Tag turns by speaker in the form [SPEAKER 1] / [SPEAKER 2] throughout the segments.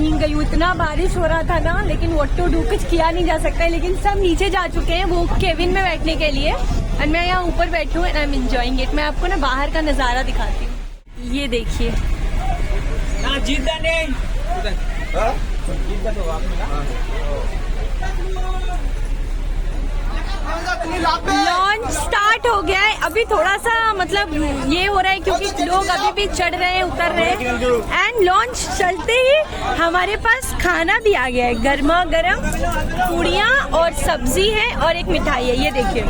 [SPEAKER 1] भीग गई हूँ, इतना बारिश हो रहा था ना, लेकिन व्हाट टू डू, कुछ किया नहीं जा सकता है। लेकिन सब नीचे जा चुके हैं वो केबिन में बैठने के लिए, और मैं यहाँ ऊपर बैठी हूँ and I am enjoying it. मैं आपको ना बाहर का नज़ारा दिखाती हूँ, ये देखिए। लॉन्च स्टार्ट हो गया है, अभी थोड़ा सा मतलब ये हो रहा है क्योंकि लोग अभी भी चढ़ रहे हैं, उतर रहे हैं, एंड लॉन्च चलते ही हमारे पास खाना भी आ गया है, गर्मा गर्म पूड़ियाँ और सब्जी है और एक मिठाई है। ये देखिए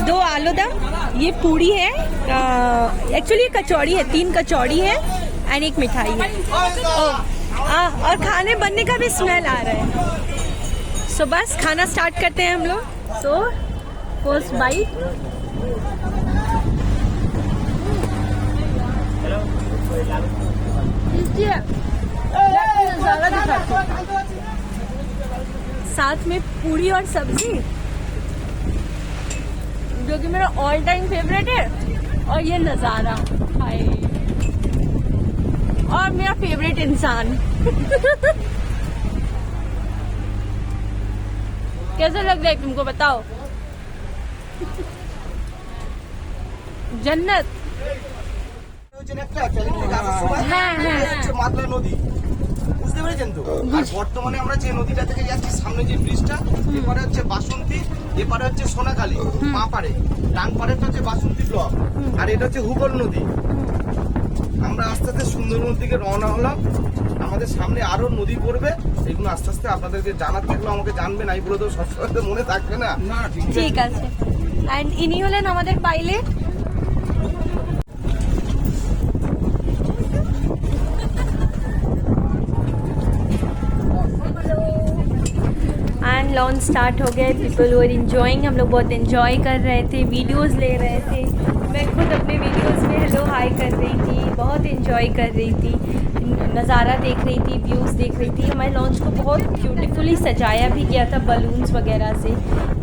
[SPEAKER 1] 2 आलू दम, ये पूड़ी है, एक्चुअली कचौड़ी है, 3 कचौड़ी है एंड एक मिठाई है। और खाने बनने का भी स्मेल आ रहा है। सो बस खाना स्टार्ट करते हैं हम लोग। सो फर्स्ट बाइट, साथ में पूरी और सब्जी, जो कि मेरा ऑल टाइम फेवरेट है, और ये नज़ारा हाय, और मेरा फेवरेट इंसान। कैसा लग रहा है तुमको, बताओ? जन्नत।
[SPEAKER 2] মাতলা নদী বুঝতে পেরেছেন তো। আর বর্তমানে আমরা যে নদীটা থেকে যাচ্ছি, সামনে যে ব্রিজটা, এপারে হচ্ছে বাসন্তী, এপারে হচ্ছে সোনাখালী, পাড়ে ডান পাড়েটা হচ্ছে বাসন্তী ব্লক, আর এটা হচ্ছে হুগল নদী। আমরা আস্তে আস্তে সুন্দরবন দিকে রওনা হলাম। আমাদের সামনে আরো নদী পড়বে, এগুলো আস্তে আস্তে আপনাদেরকে জানাতে থাকলে আমাকে জানবেন, আমি বলে তো সবসময় মনে থাকবে না।
[SPEAKER 1] ঠিক আছে। এন্ড ইনি হলেন আমাদের পাইলট। एंड लॉन्च स्टार्ट हो गया, पीपल वर इंजॉइंग, हम लोग बहुत इंजॉय कर रहे थे, वीडियोस ले रहे थे। मैं खुद अपने वीडियोस में हेलो हाय कर रही थी, बहुत इंजॉय कर रही थी, नज़ारा देख रही थी, व्यूज़ देख रही थी। हमारे लॉन्च को बहुत ब्यूटीफुली सजाया भी गया था बलून्स वगैरह से।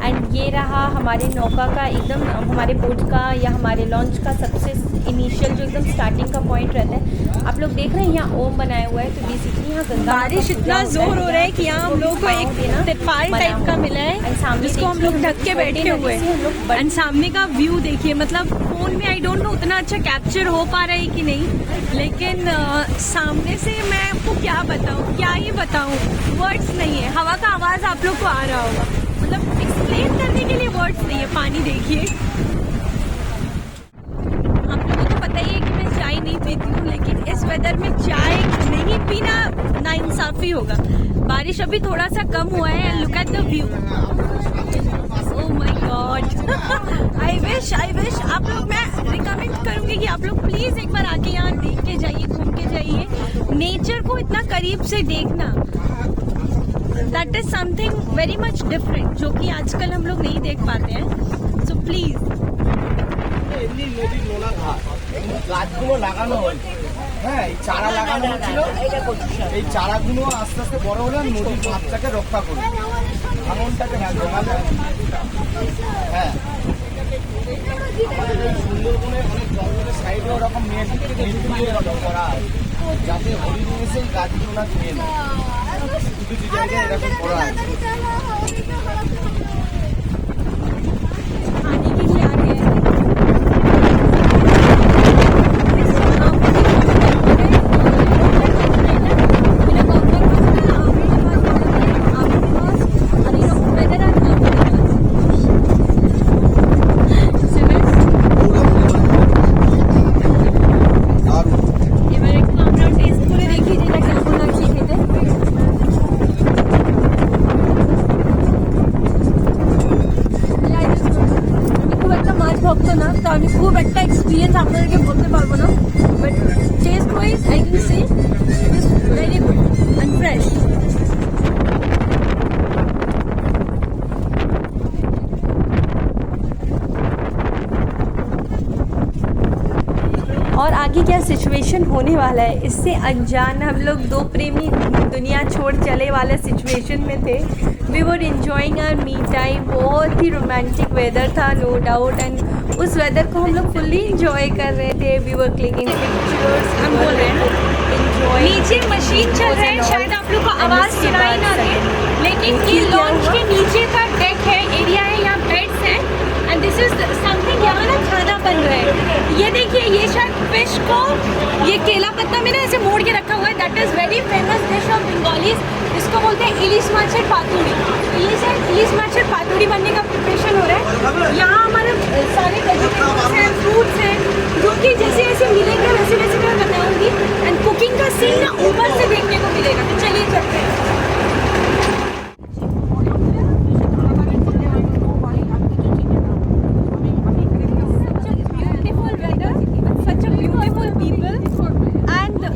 [SPEAKER 1] एंड ये रहा हमारे नौका का एकदम, हमारे बोट का या हमारे लॉन्च का सबसे इनिशियल जो एकदम स्टार्टिंग का पॉइंट रहता है। आप लोग देख रहे हैं यहाँ ओम बनाया हुआ है, तो बेसिकली यहाँ गंगा, बारिश इतना जोर हो रहा है कि यहाँ हम लोग को एक तिरपाल टाइप का मिला है, जिसको हम लोग ढक के बैठे हुए हैं। एंड सामने का व्यू देखिए, मतलब फोन में आई डोंट नो उतना अच्छा कैप्चर हो पा रहा है कि नहीं, लेकिन सामने से मैं आपको क्या बताऊँ, क्या ही बताऊँ, वर्ड्स नहीं है। हवा का आवाज़ आप लोग को आ रहा होगा, मतलब एक्सप्लेन करने के लिए वर्ड्स नहीं है। पानी देखिए, आप लोगों को पता ही है कि मैं चाय नहीं पीती हूँ, लेकिन इस वेदर में चाय नहीं पीना नाइंसाफी होगा। बारिश अभी थोड़ा सा कम हुआ है, look at the view, oh my God. I wish आप लोग, मैं रिकमेंड करूँगी कि आप लोग प्लीज़ एक बार आके यहाँ देख के जाइए, घूम के जाइए, नेचर को इतना करीब से देखना, that is something very much different, जो कि आजकल हम लोग नहीं देख पाते हैं। सो प्लीज,
[SPEAKER 2] গাছগুলো লাগানো হয়েছে, হ্যাঁ, এই চারা লাগানো হয়েছিল, এই চারাগুলো আস্তে আস্তে বড় হলে নদীর ভাবটাকে রক্ষা করবে, ভাঙনটাকে হ্যাঁ। আমাদের এই সুন্দরবনে অনেক জঙ্গলের সাইডে ওরকম নেট করা হয়, যাতে হরিণ এসে এই গাছগুলো না খেয়ে নেয়, কিছু কিছু জায়গায় এরকম করা আছে।
[SPEAKER 1] আমি খুব একটা এক্সপিরিয়েন্স আপনাদেরকে বলতে পারবো না, but taste wise I can say it's very good and fresh. और आगे क्या सिचुएशन होने वाला है इससे अनजान हम लोग 2 प्रेमी दुनिया छोड़ चले वाले सिचुएशन में थे। We were enjoying our me time, बहुत ही रोमांटिक वेदर था नो डाउट, एंड उस वेदर को हम लोग फुल्ली इंजॉय कर रहे थे। वी वर क्लिकिंग पिक्चर्स, हम बोल रहे हैं एंजॉय। नीचे मशीन चल रहा है, शायद आप लोग को आवाज सुनाई ना दे, लेकिन ये लॉन्च के नीचे का डेक है, एरिया है, यहाँ बेड्स हैं एंड दिस इज समथिंग। यहाँ ना खाना बन रहा है, ये देखिए, ये शायद फिश को ये केला पत्ता में ना ऐसे मोड़ के रखा हुआ है। That is very famous dish of Bengalis, इसको बोलते हैं इलिश माछर पातुड़ी। ये शायद इलिश माछर पातुड़ी बनने का प्रिपरेशन हो रहा है। यहाँ हमारे सारे वेजिटेबल्स हैं, फ्रूट्स हैं, जो कि जैसे जैसे मिलेंगे वैसे वैसे मैं बनाऊंगी एंड कुकिंग का सीन ना ऊपर से देखने को मिलेगा। तो चलिए चलते हैं।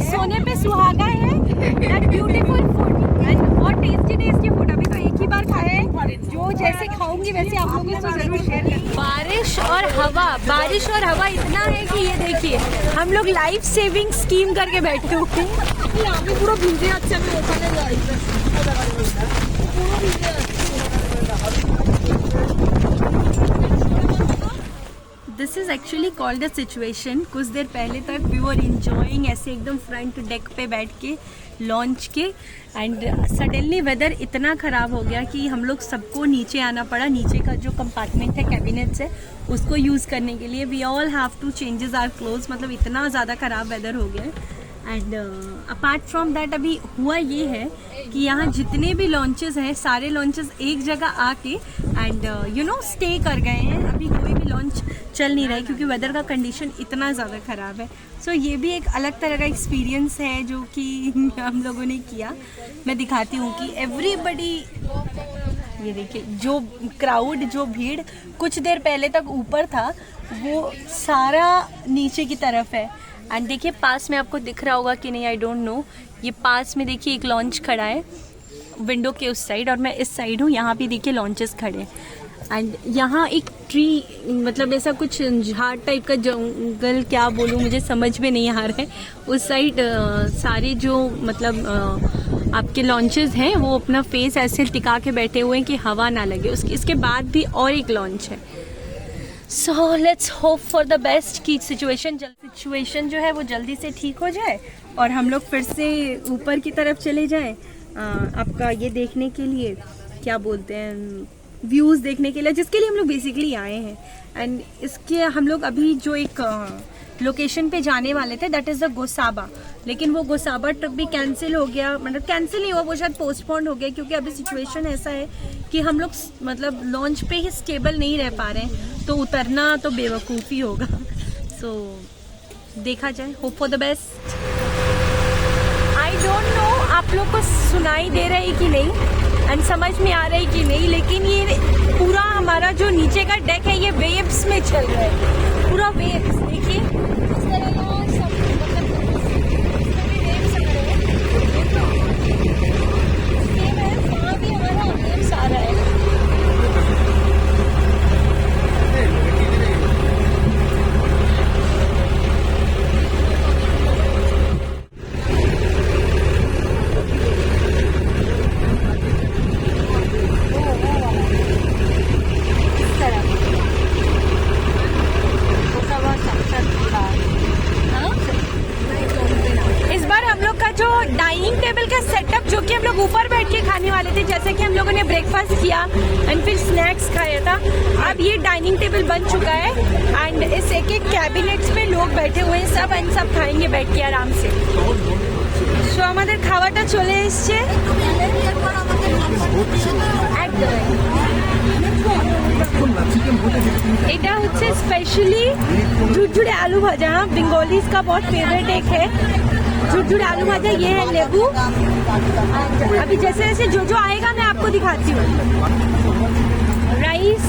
[SPEAKER 1] सोने पे सुहागा है एंड ब्यूटीफुल फूड एंड बहुत टेस्टी टेस्टी फूड। अभी तो एक ही बार खाया है, जो जैसे खाऊंगी वैसे आप लोगों के साथ जरूर शेयर करूंगी। बारिश और हवा इतना है कि ये देखिए, हम लोग लाइफ सेविंग स्कीम करके बैठे हुए हैं। पूरा भिजे अच्छा में ओखाने this is actually called a situation. कुछ देर पहले तक वी वर इंजॉइंग ऐसे एकदम फ्रंट डेक पे बैठ के लॉन्च के एंड सडनली वेदर इतना ख़राब हो गया कि हम लोग सबको नीचे आना पड़ा। नीचे का जो कंपार्टमेंट है, कैबिनेट्स है, उसको यूज़ करने के लिए we all have to changes our clothes. मतलब इतना ज़्यादा ख़राब वेदर हो गया है। एंड अपार्ट फ्रॉम दैट अभी हुआ ये है कि यहाँ जितने भी लॉन्चेस हैं, सारे लॉन्चेस एक जगह आके एंड यू नो स्टे कर गए हैं। अभी कोई भी लॉन्च चल नहीं रहा है क्योंकि वेदर का कंडीशन इतना ज़्यादा ख़राब है। सो ये भी एक अलग तरह का एक्सपीरियंस है जो कि हम लोगों ने किया। मैं दिखाती हूँ कि एवरीबडी, ये देखिए, जो क्राउड, जो भीड़ कुछ देर पहले तक ऊपर था वो सारा नीचे की तरफ है। एंड देखिए पास में आपको दिख रहा होगा कि नहीं, आई डोंट नो। ये पास में देखिए एक लॉन्च खड़ा है विंडो के उस साइड और मैं इस साइड हूँ। यहाँ भी देखिए लॉन्चेस खड़े हैं एंड यहाँ एक ट्री, मतलब ऐसा कुछ झाड़ टाइप का जंगल, क्या बोलूँ मुझे समझ में नहीं आ रहा है। उस साइड सारे जो मतलब आपके लॉन्चेस हैं वो अपना फेस ऐसे टिका के बैठे हुए हैं कि हवा ना लगे। इसके बाद भी और एक लॉन्च है। So let's hope for the best कि सिचुएशन जो है वो जल्दी से ठीक हो जाए और हम लोग फिर से ऊपर की तरफ चले जाएं। आपका ये देखने के लिए, क्या बोलते हैं, व्यूज़ देखने के लिए, जिसके लिए हम लोग बेसिकली आए हैं। एंड इसके हम लोग अभी जो एक लोकेशन पे जाने वाले थे, दैट इज़ द गोसाबा, लेकिन वो गोसाबा ट्रिप भी कैंसिल हो गया। मतलब कैंसिल नहीं हुआ, वो शायद पोस्टपोन हो गया क्योंकि अभी सिचुएशन ऐसा है कि हम लोग मतलब लॉन्च पे ही स्टेबल नहीं रह पा रहे हैं, तो उतरना तो बेवकूफ़ी होगा। सो देखा जाए, hope for the best. I don't know आप लोग को सुनाई दे रहा है कि नहीं एंड समझ में आ रहा है कि नहीं, लेकिन ये पूरा हमारा जो नीचे का डेक है ये वेव्स में चल रहा है, पूरा वेव्स। देखिए इस तरह का सब, मतलब वेव्स आ रहे हैं, सेम है, वहाँ भी हमारा वेव्स आ रहा है। ऊपर बैठ के खाने वाले थे, जैसे कि हम लोगों ने ब्रेकफास्ट किया एंड फिर स्नैक्स खाया था। अब ये डाइनिंग टेबल बन चुका है एंड इस एक एक कैबिनेट्स पे लोग बैठे हुए हैं सब, एंड सब खाएंगे बैठ के आराम से। सो हमारे खावाटा चले एসছে। এটা হচ্ছে স্পেশালি ঝুরঝুরে आलू भाजा। हाँ, बंगालीज का बहुत फेवरेट एक है झुरझुरे आलू भाजा। ये है नींबू। अभी जैसे जैसे जो जो आएगा मैं आपको दिखाती हूँ। राइस,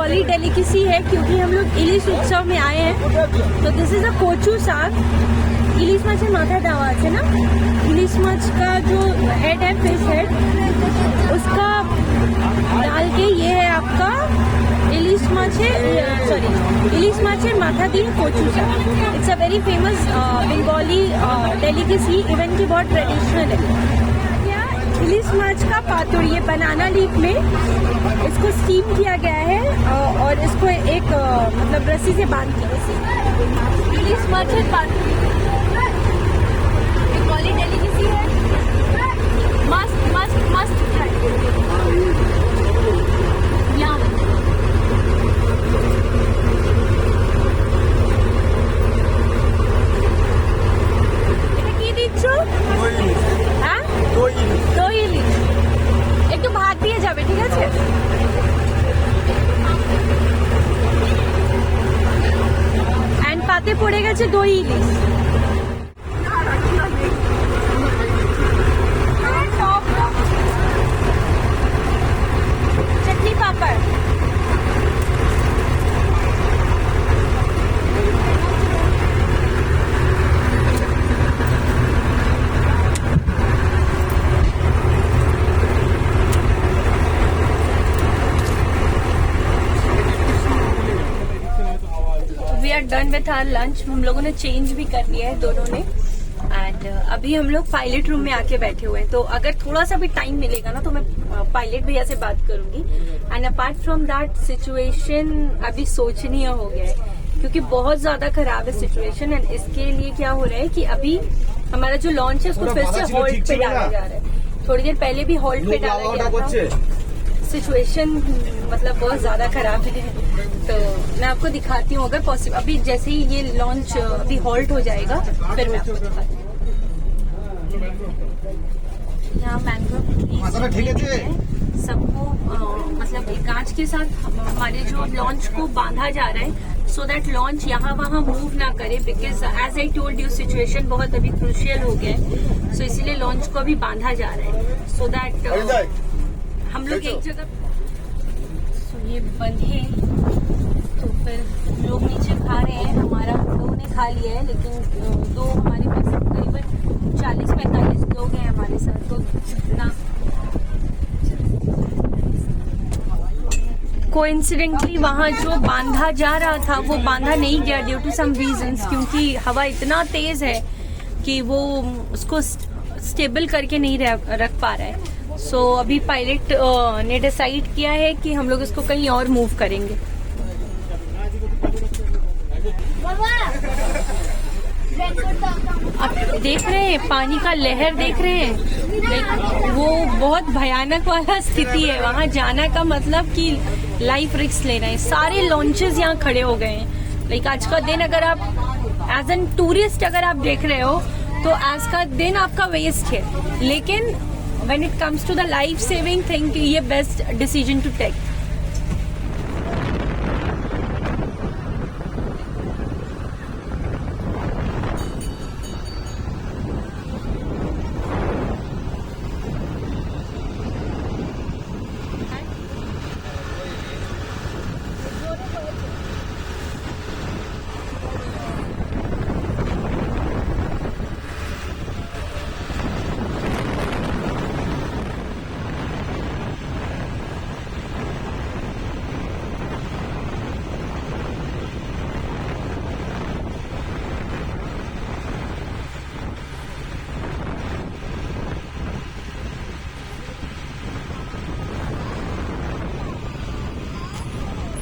[SPEAKER 1] बंगाली डेलिकेसी है क्योंकि हम लोग इलिश उत्सव में आए हैं। तो दिस इज अ कोचू साग। इलिश माछेर माथा देवा है ना, इलिश माछ का जो हेड है, फिश हेड, उसका डाल के ये है आपका इलिश माछेर माथा दिए कोचू साग। It's a very famous Bengali delicacy, even की बहुत ट्रेडिशनल है। इलिश माछ का पातुड़, ये बनाना लीफ में इसको स्टीम किया गया है और इसको एक मतलब रस्सी से बांध के इलिश माछ पातुड़ बंगाली डेलिकेसी है। मस्त मस्त मस्त কি দিচ্ছ? হ্যাঁ, দই ইলিশ। একটু ভাত দিয়ে যাবে, ঠিক আছে? এন্ড পাতে পড়ে গেছে দই ইলিশ। Chutney papad, we are done with our lunch. हम लोगों ने चेंज भी कर लिया है दोनों ने। एंड अभी हम लोग पायलट रूम में आके बैठे हुए हैं, तो अगर थोड़ा सा भी टाइम मिलेगा ना तो मैं पायलट भैया से बात करूंगी। And apart from that situation अभी सोचनीय हो गया है क्योंकि बहुत ज्यादा खराब है सिचुएशन। एंड इसके लिए क्या हो रहा है कि अभी हमारा जो लॉन्च है उसको फिर से हॉल्ट पे डाला जा रहा है। थोड़ी देर पहले भी हॉल्ट पे डाला गया था। सिचुएशन मतलब बहुत ज्यादा खराब है, तो मैं आपको दिखाती हूँ अगर पॉसिबल। अभी जैसे ही ये लॉन्च अभी हॉल्ट हो जाएगा फिर मैं आपको दिखाती हूँ। यहाँ मैंग्रोव सबको मतलब एक कांच के साथ हमारे जो लॉन्च को बांधा जा रहा है सो दैट लॉन्च यहाँ वहाँ मूव ना करे, because as I told you situation बहुत अभी क्रूशियल हो गया है। सो इसीलिए लॉन्च को अभी बांधा जा रहा है सो दैट हम लोग एक जगह। सो ये बंधे तो फिर लोग नीचे खा रहे हैं। हमारा हम लोगों ने खा लिया है, लेकिन दो हमारे पास करीबन 40-45 लोग हैं हमारे साथ। तो ना कोइंसिडेंटली वहाँ जो बांधा जा रहा था वो बांधा नहीं गया ड्यू टू सम रीजंस, क्योंकि हवा इतना तेज है कि वो उसको स्टेबल करके नहीं रख पा रहा है। सो अभी पायलट ने डिसाइड किया है कि हम लोग इसको कहीं और मूव करेंगे। आप देख रहे हैं पानी का लहर, देख रहे हैं वो बहुत भयानक वाला स्थिति है। वहाँ जाना का मतलब कि लाइफ रिस्क लेना है। सारे लॉन्चेस यहाँ खड़े हो गए हैं। लाइक आज का दिन अगर आप एज एन टूरिस्ट अगर आप देख रहे हो तो आज का दिन आपका वेस्ट है, लेकिन when it comes to the life saving thing ये best decision to take।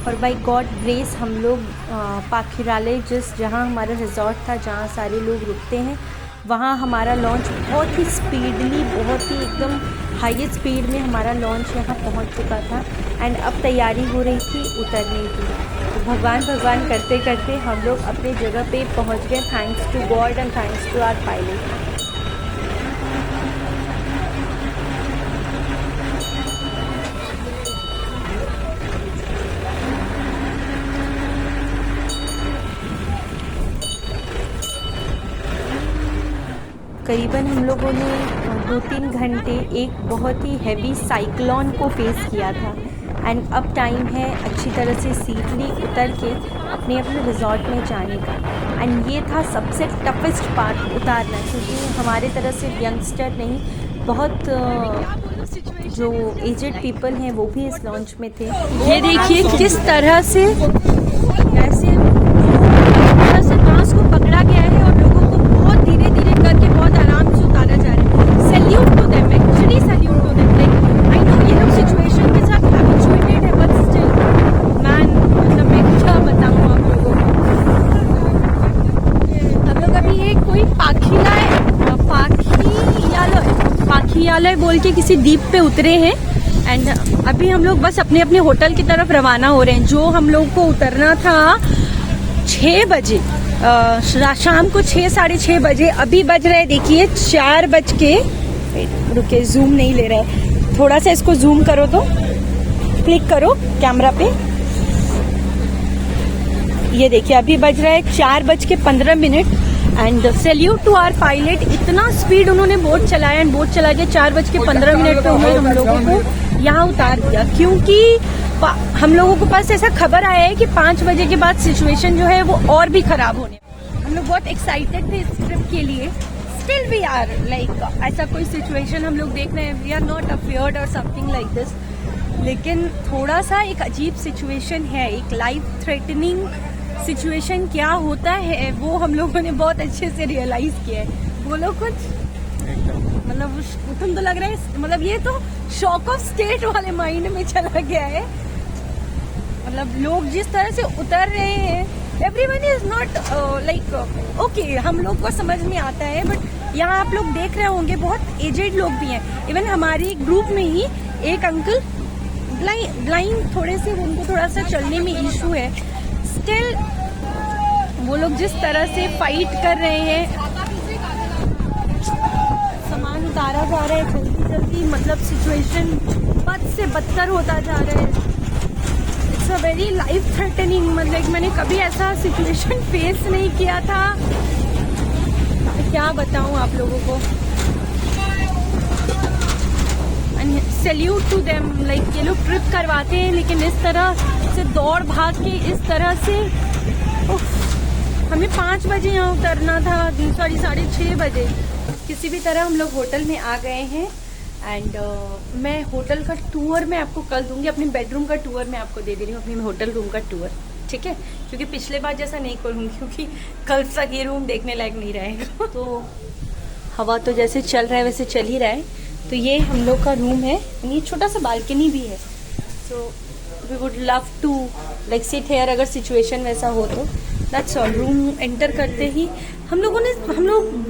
[SPEAKER 1] और बाय गॉड ग्रेस हम लोग पाखिराले जहाँ हमारा रिजॉर्ट था, जहाँ सारे लोग रुकते हैं, वहाँ हमारा लॉन्च बहुत ही स्पीडली, बहुत ही एकदम हाईएस्ट स्पीड में हमारा लॉन्च यहाँ पहुँच चुका था। एंड अब तैयारी हो रही थी उतरने की। तो भगवान करते करते हम लोग अपने जगह पे पहुँच गए, thanks to God and thanks to our pilot. करीबन हम लोगों ने 2-3 घंटे एक बहुत ही हैवी साइक्लोन को फेस किया था। एंड अब टाइम है अच्छी तरह से सीटली उतर के अपने अपने रिजॉर्ट में जाने का। एंड ये था सबसे टफेस्ट पार्ट उतारना, क्योंकि हमारे तरह से यंगस्टर नहीं, बहुत जो एजेड पीपल हैं वो भी इस लॉन्च में थे। ये देखिए किस तरह से ऐसे बांस को पकड़ा गया है और लोगों को बहुत धीरे धीरे करके बहुत आराम से उतारा जा रहा है। Salute to them, actually salute to them. Like I know ये लोग सिचुएशन के साथ हैबिचुएटेड है, बट स्टिल मैन, मतलब मैं क्या बताऊँ आप लोगों को। हम लोग अभी ये कोई पाखियालय बोल के किसी द्वीप पे उतरे हैं एंड अभी हम लोग बस अपने अपने होटल की तरफ रवाना हो रहे हैं। जो हम लोग को उतरना था 6 बजे, शाम को 6 साढ़े 6 बजे, अभी बज रहे देखिए 4 बज के, रुके जूम नहीं ले रहा है, थोड़ा सा इसको जूम करो तो, क्लिक करो कैमरा पे, ये देखिए अभी बज रहा है 4:15 and salute to our pilot. इतना स्पीड उन्होंने बोट चलाया एंड बोट चला के 4:15 पे उन्होंने हम लोगों को यहाँ उतार दिया, क्योंकि हम लोगों के पास ऐसा खबर आया है कि 5 बजे के बाद सिचुएशन जो है वो और भी खराब होने। हम लोग बहुत एक्साइटेड थे इस ट्रिप के लिए, स्टिल वी आर लाइक, ऐसा कोई सिचुएशन हम लोग देख रहे हैं, वी आर नॉट अफेयर्ड और समथिंग लाइक दिस, लेकिन थोड़ा सा एक अजीब सिचुएशन है, एक लाइफ थ्रेटनिंग सिचुएशन क्या होता है वो हम लोगों ने बहुत अच्छे से रियलाइज किया है। बोलो कुछ, मतलब तुम तो लग रहा है, मतलब ये तो शॉक ऑफ स्टेट वाले माइंड में चला गया है। मतलब लोग जिस तरह से उतर रहे हैं, everyone is not like okay, हम लोग को समझ में आता है, बट यहाँ आप लोग देख रहे होंगे बहुत एजेड लोग भी हैं। इवन हमारे ग्रुप में ही एक अंकल ब्लाइंड थोड़े से, उनको थोड़ा सा चलने में इशू है, स्टिल वो लोग जिस तरह से फाइट कर रहे हैं, सामान उतारा जा रहा है जल्दी जल्दी, मतलब सिचुएशन बद से बदतर होता जा रहा है। It's a very life threatening, मतलब मैंने कभी ऐसा सिचुएशन फेस नहीं किया था, क्या बताऊं आप लोगों को। And salute to them, like ये लोग ट्रिप करवाते हैं लेकिन इस तरह से दौड़ भाग के, इस तरह से हमें 5 बजे यहाँ उतरना था, सॉरी 6:30 बजे। किसी भी तरह हम लोग होटल में आ गए हैं एंड मैं होटल का टूर मैं आपको कल दूंगी, अपने बेडरूम का टूर मैं आपको दे दे रही हूँ, अपने होटल रूम का टूर, ठीक है, क्योंकि पिछले बार जैसा नहीं करूँगी, क्योंकि कल तक ये रूम देखने लायक नहीं रहेगा। तो हवा तो जैसे चल रहा है वैसे चल ही रहा है। तो ये हम लोग का रूम है, ये छोटा सा बालकनी भी है, so we would love to like sit here अगर सिचुएशन वैसा हो तो। That's all. रूम एंटर करते ही हम लोग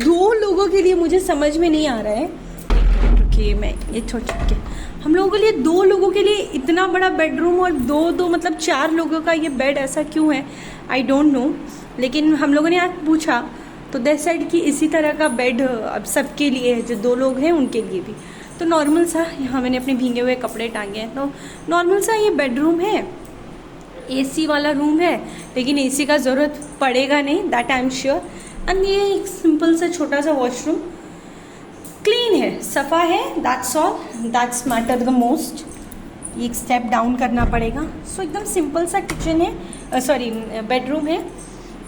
[SPEAKER 1] 2 लोगों के लिए, मुझे समझ में नहीं आ रहा है कि मैं ये छोड़ के, हम लोगों के लिए 2 लोगों के लिए इतना बड़ा बेडरूम और दो मतलब 4 लोगों का ये बेड ऐसा क्यों है, आई डोंट नो। लेकिन हम लोगों ने आज पूछा तो दे सेड कि इसी तरह का बेड अब सबके लिए है, जो 2 लोग हैं उनके लिए भी। तो नॉर्मल सा, यहाँ मैंने अपने भीगे हुए कपड़े टांगे हैं, तो नॉर्मल सा ये बेडरूम है, एसी वाला रूम है, लेकिन एसी का ज़रूरत पड़ेगा नहीं, that I am sure. And ये एक सिंपल सा छोटा सा वॉशरूम, क्लीन है, सफ़ा है, that's all, that's matter the most. एक स्टेप डाउन करना पड़ेगा। सो एकदम सिंपल सा किचन है, सॉरी बेडरूम है।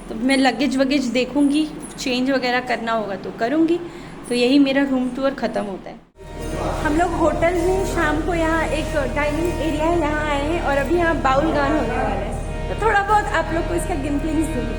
[SPEAKER 1] तो मैं लगेज वगेज देखूंगी, चेंज वगैरह करना होगा तो करूंगी। तो यही मेरा रूम टूर ख़त्म होता है। हम लोग होटल में शाम को यहाँ एक डाइनिंग एरिया है, यहाँ आए हैं और अभी यहाँ बाउल गान होने वाला है, तो थोड़ा बहुत आप लोग को इसका गिम्पलिंग्स दूँगी।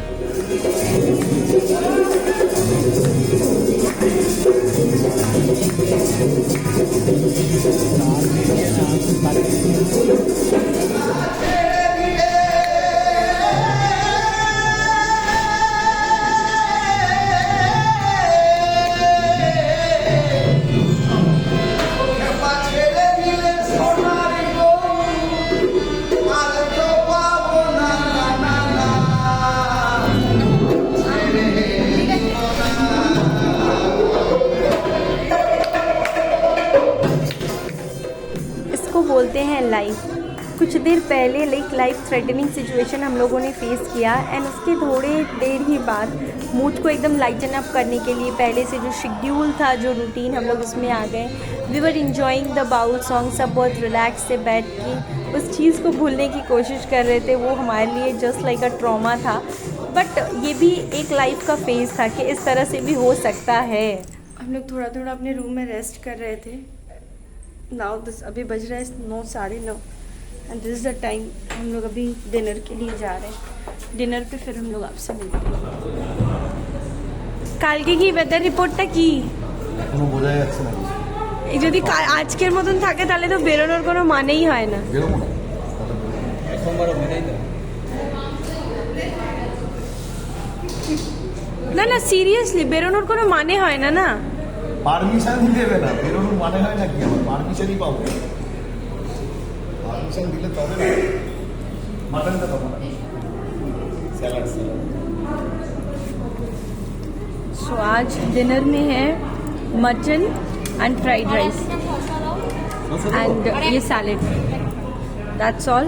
[SPEAKER 1] बोलते हैं लाइफ। कुछ देर पहले लाइफ थ्रेटनिंग सिचुएशन हम लोगों ने फेस किया एंड उसके थोड़े देर ही बाद मूड को एकदम लाइटन अप करने के लिए पहले से जो शेड्यूल था, जो रूटीन, हम लोग उसमें आ गए। We were enjoying the Baul song, सब बहुत रिलैक्स से बैठ के उस चीज़ को भूलने की कोशिश कर रहे थे। वो हमारे लिए जस्ट लाइक अ ट्रॉमा था, बट ये भी एक लाइफ का फेज़ था कि इस तरह से भी हो सकता है। हम लोग थोड़ा थोड़ा अपने रूम में रेस्ट कर रहे थे। अभी बज रहा है 9, 9:30 and this is the time. हम लोग अभी डिनर के लिए जा रहे हैं। डिनर पे फिर हम लोग आपसे मिलते हैं। কালকে কি ওয়েদার রিপোর্টটা কি
[SPEAKER 3] কোনো বোঝা যাচ্ছে না।
[SPEAKER 1] এই যদি আজকের মতন থাকে তাহলে তো বেরোনোর কোনো মানেই হয় না।
[SPEAKER 3] বেরোবো না
[SPEAKER 1] না না সিরিয়াসলি বেরোনোর কোনো মানে হয় না। না
[SPEAKER 3] পারমিশনই দেবে না, বেরোনোর মানে হয় না কি? আমার পারমিশনই পাবো, পারমিশন দিলে তবে না। মাটনটা পাবো না, স্যালাড স্যালাড।
[SPEAKER 1] सो आज डिनर में है mutton and fried rice and ये सैलेड, दैट्स ऑल।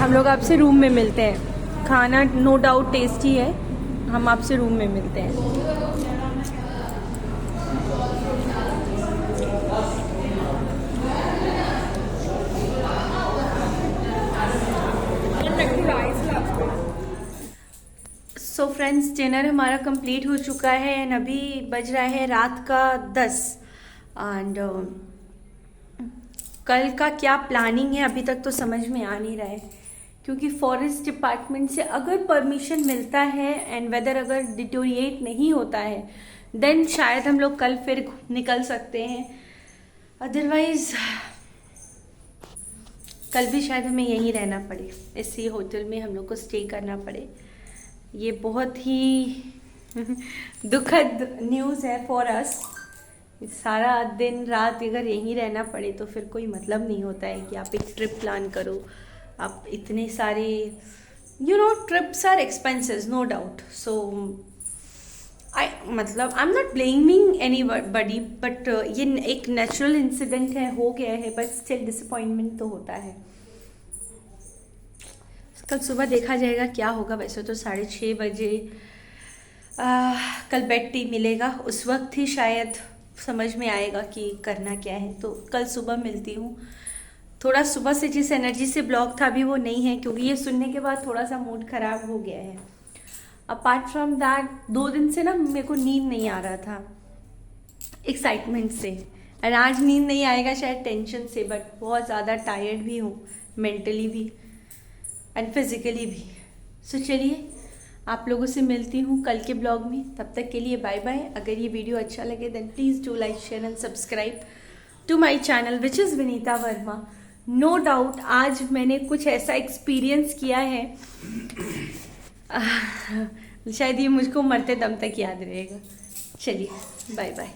[SPEAKER 1] हम लोग आपसे रूम में मिलते हैं। खाना नो डाउट टेस्टी है, हम आपसे रूम में मिलते हैं। सो फ्रेंड्स, डिनर हमारा कंप्लीट हो चुका है एंड अभी बज रहा है रात का 10 एंड कल का क्या प्लानिंग है अभी तक तो समझ में आ नहीं रहा है, क्योंकि फॉरेस्ट डिपार्टमेंट से अगर परमिशन मिलता है एंड वेदर अगर डिटोरिएट नहीं होता है देन शायद हम लोग कल फिर निकल सकते हैं, अदरवाइज कल भी शायद हमें यहीं रहना पड़े, इसी होटल में हम लोग को स्टे करना पड़े। ये बहुत ही दुखद न्यूज़ है फॉर अस। सारा दिन रात अगर यहीं रहना पड़े तो फिर कोई मतलब नहीं होता है कि आप एक ट्रिप प्लान करो। आप इतने सारे trips are expenses no doubt. So I am not blaming any body ये एक नेचुरल इंसिडेंट है, हो गया है, बट स्टिल डिसअपॉइंटमेंट तो होता है। कल सुबह देखा जाएगा क्या होगा। वैसे तो 6:30 बजे कल बेड टी मिलेगा, उस वक्त ही शायद समझ में आएगा कि करना क्या है। तो कल सुबह मिलती हूँ। थोड़ा सुबह से जिस एनर्जी से ब्लॉग था अभी वो नहीं है, क्योंकि ये सुनने के बाद थोड़ा सा मूड ख़राब हो गया है। अपार्ट फ्रॉम दैट 2 दिन से ना मेरे को नींद नहीं आ रहा था एक्साइटमेंट से, एंड आज नींद नहीं आएगा शायद टेंशन से, बट बहुत ज़्यादा टायर्ड भी हूँ, मेंटली भी एंड फिजिकली भी। सो चलिए आप लोगों से मिलती हूँ कल के ब्लॉग में। तब तक के लिए बाय बाय। अगर ये वीडियो अच्छा लगे then please do like share and subscribe to my channel which is Vinita Verma. No doubt आज मैंने कुछ ऐसा एक्सपीरियंस किया है शायद ये मुझको मरते दम तक याद रहेगा। चलिए बाय बाय।